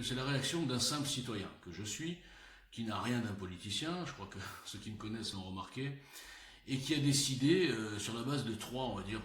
C'est la réaction d'un simple citoyen que je suis, qui n'a rien d'un politicien, je crois que ceux qui me connaissent l'ont remarqué, et qui a décidé, sur la base de trois, on va dire,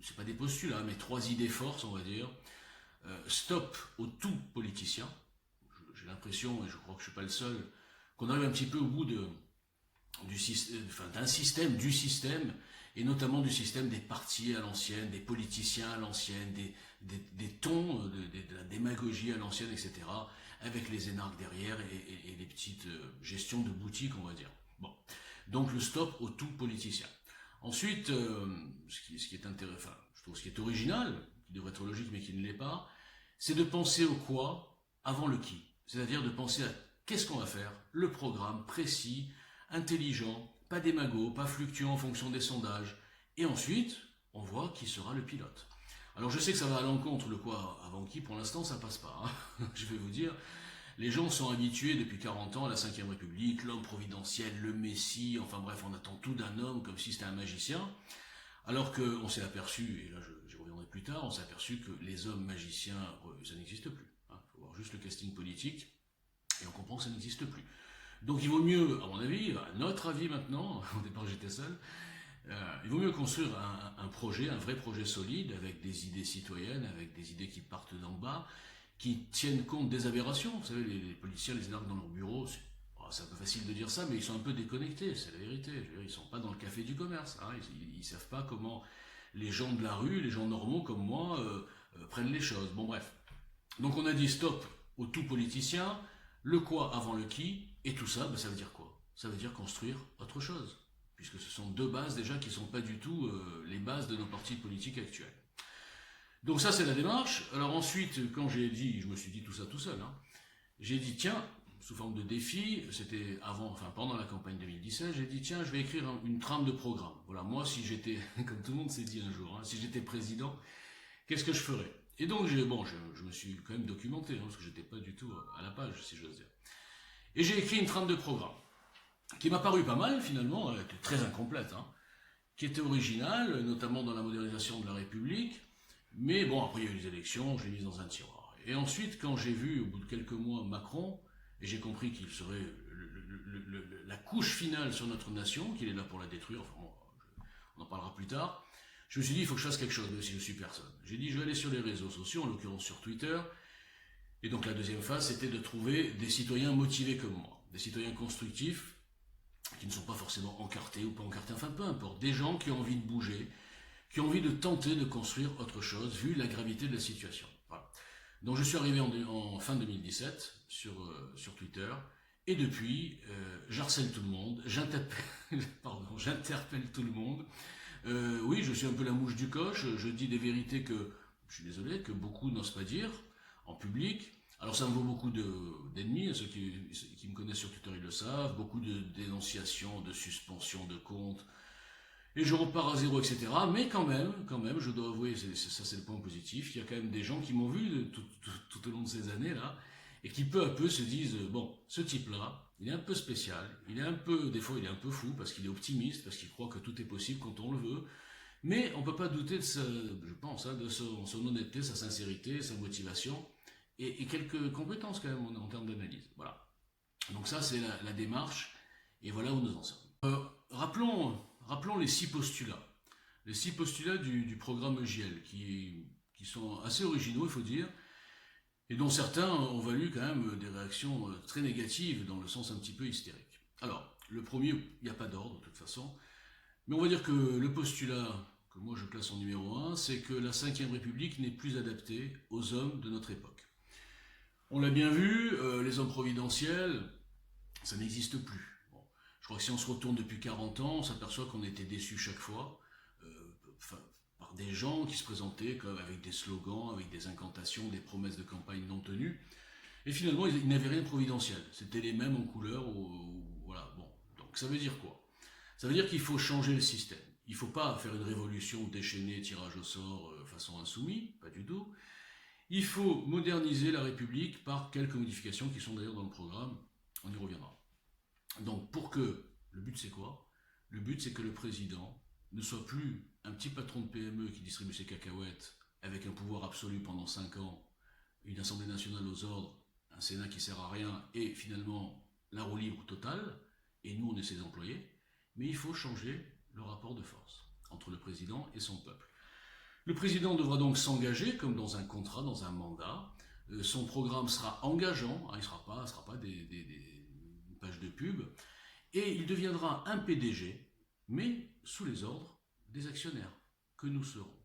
c'est pas des postulats, mais trois idées forces, on va dire, stop au tout politicien. J'ai l'impression, et je crois que je suis pas le seul, qu'on arrive un petit peu au bout d'un système, du système, et notamment du système des partis à l'ancienne, des politiciens à l'ancienne, des tons, de la démagogie à l'ancienne, etc., avec les énarques derrière et les petites gestions de boutiques, on va dire. Bon. Donc le stop au tout politicien. Ensuite, ce qui est intéressant, enfin, je trouve ce qui est original, qui devrait être logique mais qui ne l'est pas, c'est de penser au quoi avant le qui. C'est-à-dire de penser à qu'est-ce qu'on va faire, le programme précis, intelligent, pas démago, pas fluctuant en fonction des sondages. Et ensuite, on voit qui sera le pilote. Alors je sais que ça va à l'encontre, le quoi avant qui, pour l'instant ça passe pas. Hein. Je vais vous dire, les gens sont habitués depuis 40 ans à la Ve République, l'homme providentiel, le messie, enfin bref, on attend tout d'un homme comme si c'était un magicien. Alors qu'on s'est aperçu, et là j'y reviendrai plus tard, on s'est aperçu que les hommes magiciens, ça n'existe plus. Il faut voir juste le casting politique, et on comprend que ça n'existe plus. Donc il vaut mieux, à mon avis, à notre avis maintenant, au départ j'étais seul, il vaut mieux construire un projet, un vrai projet solide, avec des idées citoyennes, avec des idées qui partent d'en bas, qui tiennent compte des aberrations. Vous savez, les politiciens, les énarques dans leur bureau, c'est un peu facile de dire ça, mais ils sont un peu déconnectés, c'est la vérité. Je veux dire, ils ne sont pas dans le café du commerce. Hein. Ils ne savent pas comment les gens de la rue, les gens normaux comme moi, prennent les choses. Bon bref. Donc on a dit stop au tout politicien, le quoi avant le qui, et tout ça, ben, ça veut dire quoi? Ça veut dire construire autre chose, puisque ce sont deux bases déjà qui ne sont pas du tout les bases de nos partis politiques actuels. Donc ça c'est la démarche. Alors ensuite, quand j'ai dit, je me suis dit tout ça tout seul, hein, j'ai dit tiens, sous forme de défi, c'était avant, enfin pendant la campagne 2017, j'ai dit tiens, je vais écrire une trame de programme. Voilà, moi si j'étais, comme tout le monde s'est dit un jour, hein, si j'étais président, qu'est-ce que je ferais? Et donc je me suis quand même documenté, hein, parce que j'étais pas du tout à la page, si j'ose dire. Et j'ai écrit une trame de programme, qui m'a paru pas mal finalement, elle était très incomplète, hein, qui était originale, notamment dans la modernisation de la République, mais bon, après il y a eu les élections, je l'ai mise dans un tiroir. Et ensuite, quand j'ai vu au bout de quelques mois Macron, et j'ai compris qu'il serait la couche finale sur notre nation, qu'il est là pour la détruire, enfin bon, on en parlera plus tard, je me suis dit, il faut que je fasse quelque chose, même si je suis personne. J'ai dit, je vais aller sur les réseaux sociaux, en l'occurrence sur Twitter, et donc la deuxième phase, c'était de trouver des citoyens motivés comme moi, des citoyens constructifs, qui ne sont pas forcément encartés ou pas encartés, enfin peu importe, des gens qui ont envie de bouger, qui ont envie de tenter de construire autre chose, vu la gravité de la situation. Voilà. Donc je suis arrivé en fin 2017 sur Twitter, et depuis, j'harcèle tout le monde, j'interpelle tout le monde. Oui, je suis un peu la mouche du coche, je dis des vérités que, je suis désolé, que beaucoup n'osent pas dire en public. Alors ça me vaut beaucoup d'ennemis, ceux qui me connaissent sur Twitter ils le savent, beaucoup de dénonciations, de suspensions de comptes, et je repars à zéro, etc. Mais quand même, je dois avouer, ça c'est le point positif, il y a quand même des gens qui m'ont vu tout au long de ces années-là, et qui peu à peu se disent, bon, ce type-là, il est un peu spécial, des fois il est un peu fou, parce qu'il est optimiste, parce qu'il croit que tout est possible quand on le veut, mais on ne peut pas douter je pense, hein, de son honnêteté, sa sincérité, sa motivation, et quelques compétences quand même en termes d'analyse. Voilà. Donc ça c'est la démarche, et voilà où nous en sommes. Rappelons les six postulats. Les six postulats du programme EJL, qui sont assez originaux, il faut dire, et dont certains ont valu quand même des réactions très négatives, dans le sens un petit peu hystérique. Alors, le premier, il n'y a pas d'ordre de toute façon, mais on va dire que le postulat que moi je classe en numéro un, c'est que la Ve République n'est plus adaptée aux hommes de notre époque. On l'a bien vu, les hommes providentiels, ça n'existe plus. Bon, je crois que si on se retourne depuis 40 ans, on s'aperçoit qu'on était déçus chaque fois, par des gens qui se présentaient comme avec des slogans, avec des incantations, des promesses de campagne non tenues, et finalement ils n'avaient rien de providentiel. C'était les mêmes en couleur, voilà. Bon, donc ça veut dire quoi? Ça veut dire qu'il faut changer le système. Il ne faut pas faire une révolution déchaînée, tirage au sort, façon insoumis, pas du tout. Il faut moderniser la République par quelques modifications qui sont d'ailleurs dans le programme, on y reviendra. Donc le but c'est quoi? Le but c'est que le président ne soit plus un petit patron de PME qui distribue ses cacahuètes avec un pouvoir absolu pendant 5 ans, une assemblée nationale aux ordres, Sénat qui sert à rien et finalement la roue libre totale, et nous on est ses employés, mais il faut changer le rapport de force entre le président et son peuple. Le président devra donc s'engager, comme dans un contrat, dans un mandat. Son programme sera engageant, il ne sera pas des pages de pub, et il deviendra un PDG, mais sous les ordres des actionnaires, que nous serons.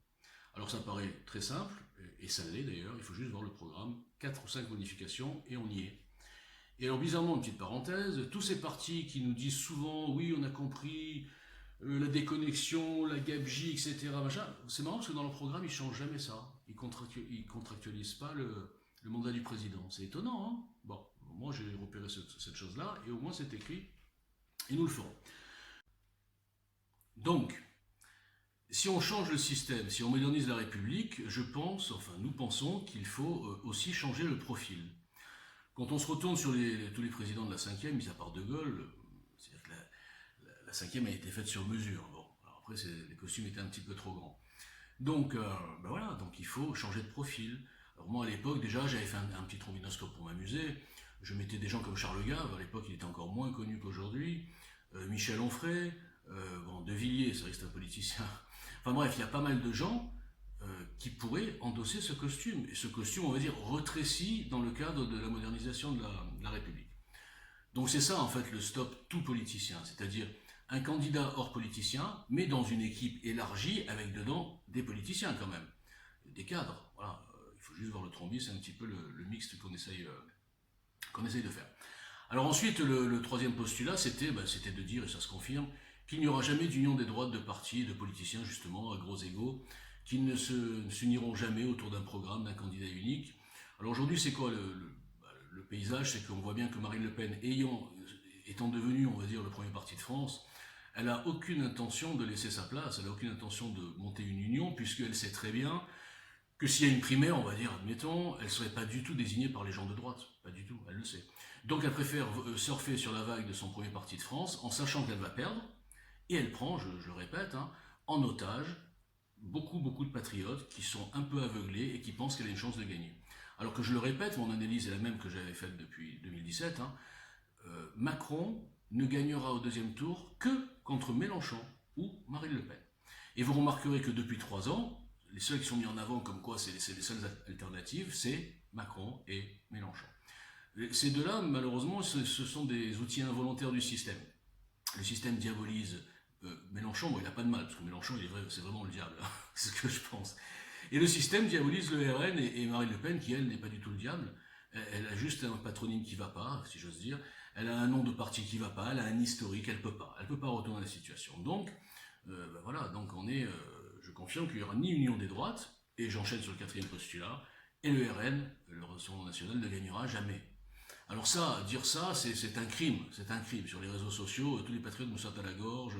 Alors ça paraît très simple, et ça l'est d'ailleurs, il faut juste voir le programme, 4 ou 5 modifications, et on y est. Et alors bizarrement, une petite parenthèse, tous ces partis qui nous disent souvent, oui on a compris, la déconnexion, la gabegie, etc. C'est marrant parce que dans leur programme, ils ne changent jamais ça. Ils ne contractualisent pas le mandat du président. C'est étonnant, hein. Bon, moi j'ai repéré cette chose-là, et au moins c'est écrit, et nous le ferons. Donc, si on change le système, si on modernise la République, nous pensons qu'il faut aussi changer le profil. Quand on se retourne sur tous les présidents de la 5e, mis à part De Gaulle, c'est-à-dire que la 5e a été faite sur mesure. Bon, alors après, les costumes étaient un petit peu trop grands. Donc, voilà, donc il faut changer de profil. Alors moi, à l'époque, déjà, j'avais fait un petit trombinoscope pour m'amuser. Je mettais des gens comme Charles Gave, à l'époque, il était encore moins connu qu'aujourd'hui. Michel Onfray, De Villiers, c'est vrai que c'est un politicien. Enfin bref, il y a pas mal de gens qui pourraient endosser ce costume. Et ce costume, on va dire, rétréci dans le cadre de la modernisation de la République. Donc c'est ça, en fait, le stop tout politicien. C'est-à-dire un candidat hors politicien, mais dans une équipe élargie, avec dedans des politiciens quand même. Des cadres, voilà. Il faut juste voir le Trombi, c'est un petit peu le mixte qu'on essaye de faire. Alors ensuite, le troisième postulat, c'était de dire, et ça se confirme, qu'il n'y aura jamais d'union des droites de partis et de politiciens, justement, à gros égaux, qui ne s'uniront jamais autour d'un programme, d'un candidat unique. Alors aujourd'hui, c'est quoi le paysage? C'est qu'on voit bien que Marine Le Pen, étant devenue, on va dire, le premier parti de France, elle n'a aucune intention de laisser sa place, elle n'a aucune intention de monter une union, puisqu'elle sait très bien que s'il y a une primaire, on va dire, admettons, elle ne serait pas du tout désignée par les gens de droite. Pas du tout, elle le sait. Donc elle préfère surfer sur la vague de son premier parti de France, en sachant qu'elle va perdre, et elle prend, je le répète, en otage, beaucoup de patriotes qui sont un peu aveuglés et qui pensent qu'elle a une chance de gagner. Alors que je le répète, mon analyse est la même que j'avais faite depuis 2017, Macron ne gagnera au deuxième tour que contre Mélenchon ou Marine Le Pen. Et vous remarquerez que depuis 3 ans, les seuls qui sont mis en avant comme quoi c'est les seules alternatives, c'est Macron et Mélenchon. Ces deux-là, malheureusement, ce sont des outils involontaires du système. Le système diabolise Mélenchon, il n'a pas de mal, parce que Mélenchon, c'est vraiment le diable, c'est ce que je pense. Et le système diabolise le RN et Marine Le Pen, qui, elle, n'est pas du tout le diable. Elle a juste un patronyme qui ne va pas, si j'ose dire. Elle a un nom de parti qui ne va pas, elle a un historique, elle ne peut pas. Elle ne peut pas retourner la situation. Donc, voilà, donc je confirme qu'il n'y aura ni union des droites, et j'enchaîne sur le 4e postulat, et le RN, le Rassemblement National, ne gagnera jamais. Alors ça, dire ça, c'est un crime, Sur les réseaux sociaux, tous les patriotes me sautent à la gorge,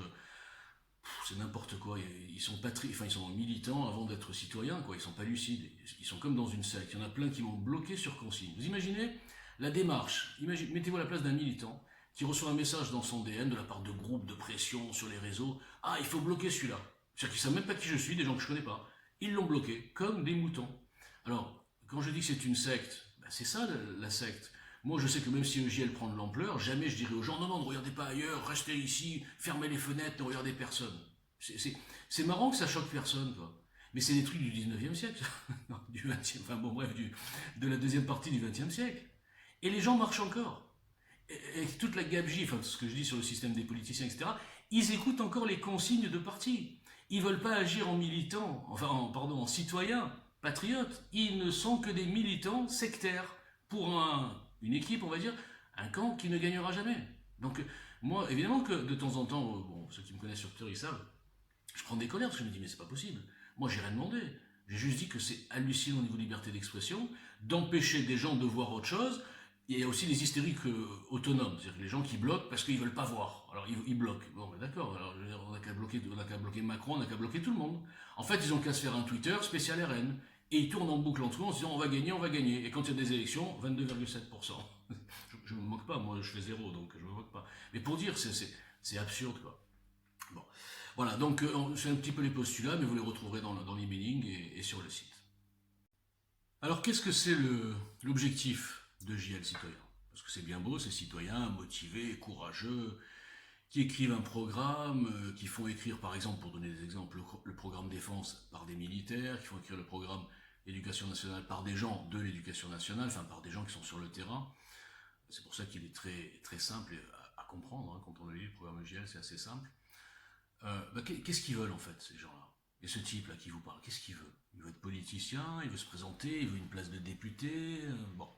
c'est n'importe quoi. Ils sont militants avant d'être citoyens, quoi. Ils sont pas lucides. Ils sont comme dans une secte. Il y en a plein qui m'ont bloqué sur consigne. Vous imaginez la démarche. Mettez-vous à la place d'un militant qui reçoit un message dans son DM de la part de groupes de pression sur les réseaux. Ah, il faut bloquer celui-là. C'est-à-dire qu'ils savent même pas qui je suis, des gens que je connais pas. Ils l'ont bloqué, comme des moutons. Alors, quand je dis que c'est une secte, c'est ça la secte. Moi, je sais que même si EJL prend de l'ampleur, jamais je dirais aux gens, non, ne regardez pas ailleurs, restez ici, fermez les fenêtres, ne regardez personne. C'est marrant que ça choque personne, quoi. Mais c'est des trucs du 19e siècle, non, du 20e, de la deuxième partie du 20e siècle. Et les gens marchent encore. Et toute la gabegie, ce que je dis sur le système des politiciens, etc., ils écoutent encore les consignes de parti. Ils ne veulent pas agir en militants, en citoyens, patriotes. Ils ne sont que des militants sectaires pour une équipe, on va dire, un camp qui ne gagnera jamais. Donc, moi, évidemment que de temps en temps, ceux qui me connaissent sur Twitter, ils savent, je prends des colères parce que je me dis, mais c'est pas possible. Moi, j'ai rien demandé. J'ai juste dit que c'est hallucinant au niveau de liberté d'expression, d'empêcher des gens de voir autre chose. Il y a aussi les hystériques autonomes, c'est-à-dire les gens qui bloquent parce qu'ils ne veulent pas voir. Alors, ils bloquent. Bon, ben d'accord, alors, on n'a qu'à bloquer Macron, on n'a qu'à bloquer tout le monde. En fait, ils ont qu'à se faire un Twitter spécial RN. Et ils tournent en boucle entre eux en se disant on va gagner. Et quand il y a des élections, 22,7%. Je ne me moque pas, moi je fais 0, donc je ne me moque pas. Mais pour dire, c'est absurde, quoi. Bon. Voilà, donc c'est un petit peu les postulats, mais vous les retrouverez dans l'emailing et sur le site. Alors qu'est-ce que c'est l'objectif de JL Citoyen. Parce que c'est bien beau, ces citoyens motivés, courageux, qui écrivent un programme, qui font écrire, par exemple, pour donner des exemples, le programme défense par des militaires, qui font écrire le programme éducation nationale par des gens de l'éducation nationale, enfin par des gens qui sont sur le terrain. C'est pour ça qu'il est très, très simple à comprendre, hein, quand on lit le programme EGL, c'est assez simple. Qu'est-ce qu'ils veulent en fait, ces gens-là? Et ce type-là qui vous parle, qu'est-ce qu'il veut? Il veut être politicien, il veut se présenter, il veut une place de député, bon,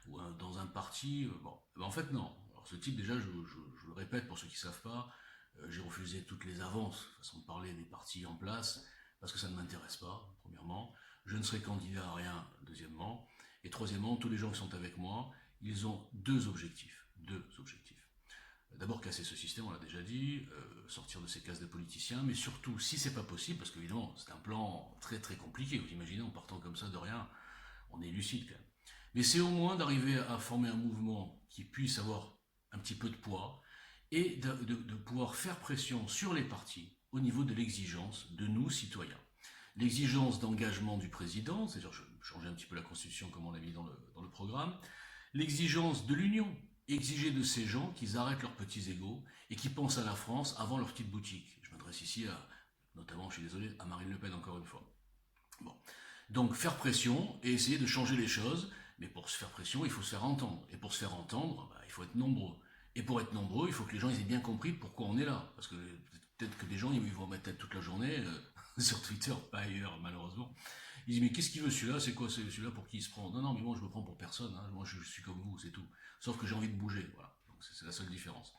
ou dans un parti, bon. En fait, non. Alors ce type, déjà, je le répète pour ceux qui ne savent pas, j'ai refusé toutes les avances, façon de parler des partis en place, parce que ça ne m'intéresse pas, premièrement. Je ne serai candidat à rien, deuxièmement. Et troisièmement, tous les gens qui sont avec moi, ils ont deux objectifs. Deux objectifs. D'abord casser ce système, on l'a déjà dit, sortir de ces cases de politiciens, mais surtout, si c'est pas possible, parce qu'évidemment, c'est un plan très très compliqué, vous imaginez, en partant comme ça de rien, on est lucide quand même. Mais c'est au moins d'arriver à former un mouvement qui puisse avoir un petit peu de poids et de pouvoir faire pression sur les partis au niveau de l'exigence de nous, citoyens. L'exigence d'engagement du président, c'est-à-dire changer un petit peu la constitution comme on l'a mis dans le programme, l'exigence de l'union, exiger de ces gens qu'ils arrêtent leurs petits égos et qui pensent à la France avant leur petite boutique. Je m'adresse ici notamment, je suis désolé, à Marine Le Pen encore une fois. Bon. Donc faire pression et essayer de changer les choses, mais pour se faire pression, il faut se faire entendre. Et pour se faire entendre, il faut être nombreux. Et pour être nombreux, il faut que les gens aient bien compris pourquoi on est là. Parce que peut-être que des gens, ils vont mettre tête toute la journée, sur Twitter, pas ailleurs malheureusement. Ils disent mais qu'est-ce qu'il veut celui-là? C'est quoi celui-là? Pour qui il se prend? Non, non, mais moi je me prends pour personne, hein. Moi je suis comme vous, c'est tout. Sauf que j'ai envie de bouger, voilà. Donc c'est la seule différence.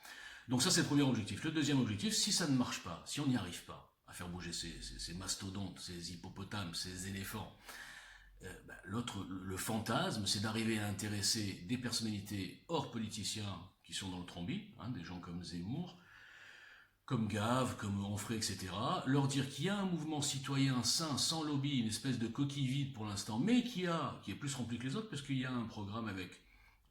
Donc ça c'est le premier objectif. Le deuxième objectif, si ça ne marche pas, si on n'y arrive pas à faire bouger ces mastodontes, ces hippopotames, ces éléphants, l'autre, le fantasme, c'est d'arriver à intéresser des personnalités hors politiciens qui sont dans le trombi, hein, des gens comme Zemmour, comme Gave, comme Onfray, etc., leur dire qu'il y a un mouvement citoyen sain, sans lobby, une espèce de coquille vide pour l'instant, mais qui est plus rempli que les autres, parce qu'il y a un programme avec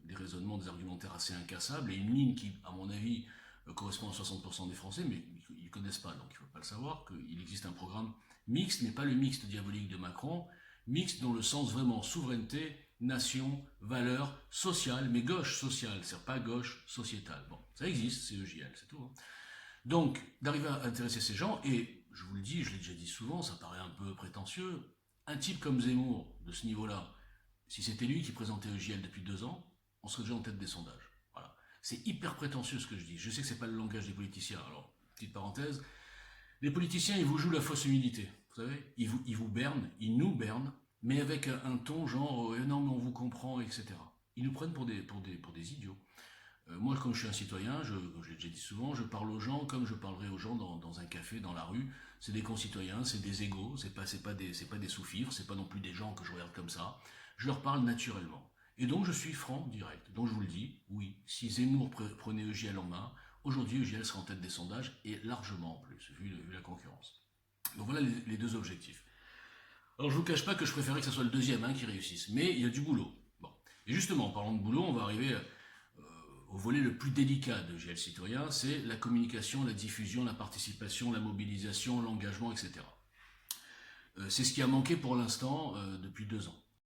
des raisonnements, des argumentaires assez incassables, et une ligne qui, à mon avis, correspond à 60% des Français, mais ils ne connaissent pas, donc il ne faut pas le savoir, qu'il existe un programme mixte, mais pas le mixte diabolique de Macron, mixte dans le sens vraiment souveraineté, nation, valeurs, sociale, mais gauche sociale, c'est pas gauche sociétale. Bon, ça existe, c'est EJL, c'est tout. Hein. Donc, d'arriver à intéresser ces gens, et je vous le dis, je l'ai déjà dit souvent, ça paraît un peu prétentieux, un type comme Zemmour, de ce niveau-là, si c'était lui qui présentait EJL depuis 2 ans, on serait déjà en tête des sondages. Voilà. C'est hyper prétentieux ce que je dis. Je sais que c'est pas le langage des politiciens. Alors, petite parenthèse, les politiciens, ils vous jouent la fausse humilité. Vous savez, ils vous bernent, ils nous bernent, mais avec un ton genre non mais on vous comprend, etc. Ils nous prennent pour des idiots. Moi, comme je suis un citoyen, je l'ai déjà dit souvent, je parle aux gens comme je parlerais aux gens dans un café, dans la rue. C'est des concitoyens, c'est des égaux, c'est pas des sous-fifres, c'est pas non plus des gens que je regarde comme ça. Je leur parle naturellement. Et donc je suis franc, direct. Donc je vous le dis, oui, si Zemmour prenait EJL en main, aujourd'hui EJL serait en tête des sondages, et largement en plus, vu la concurrence. Donc voilà les deux objectifs. Alors je vous cache pas que je préférais que ce soit le deuxième qui réussisse, mais il y a du boulot. Bon. Et justement, en parlant de boulot, on va arriver au volet le plus délicat de GL Citoyen, c'est la communication, la diffusion, la participation, la mobilisation, l'engagement, etc. C'est ce qui a manqué pour l'instant depuis 2 ans.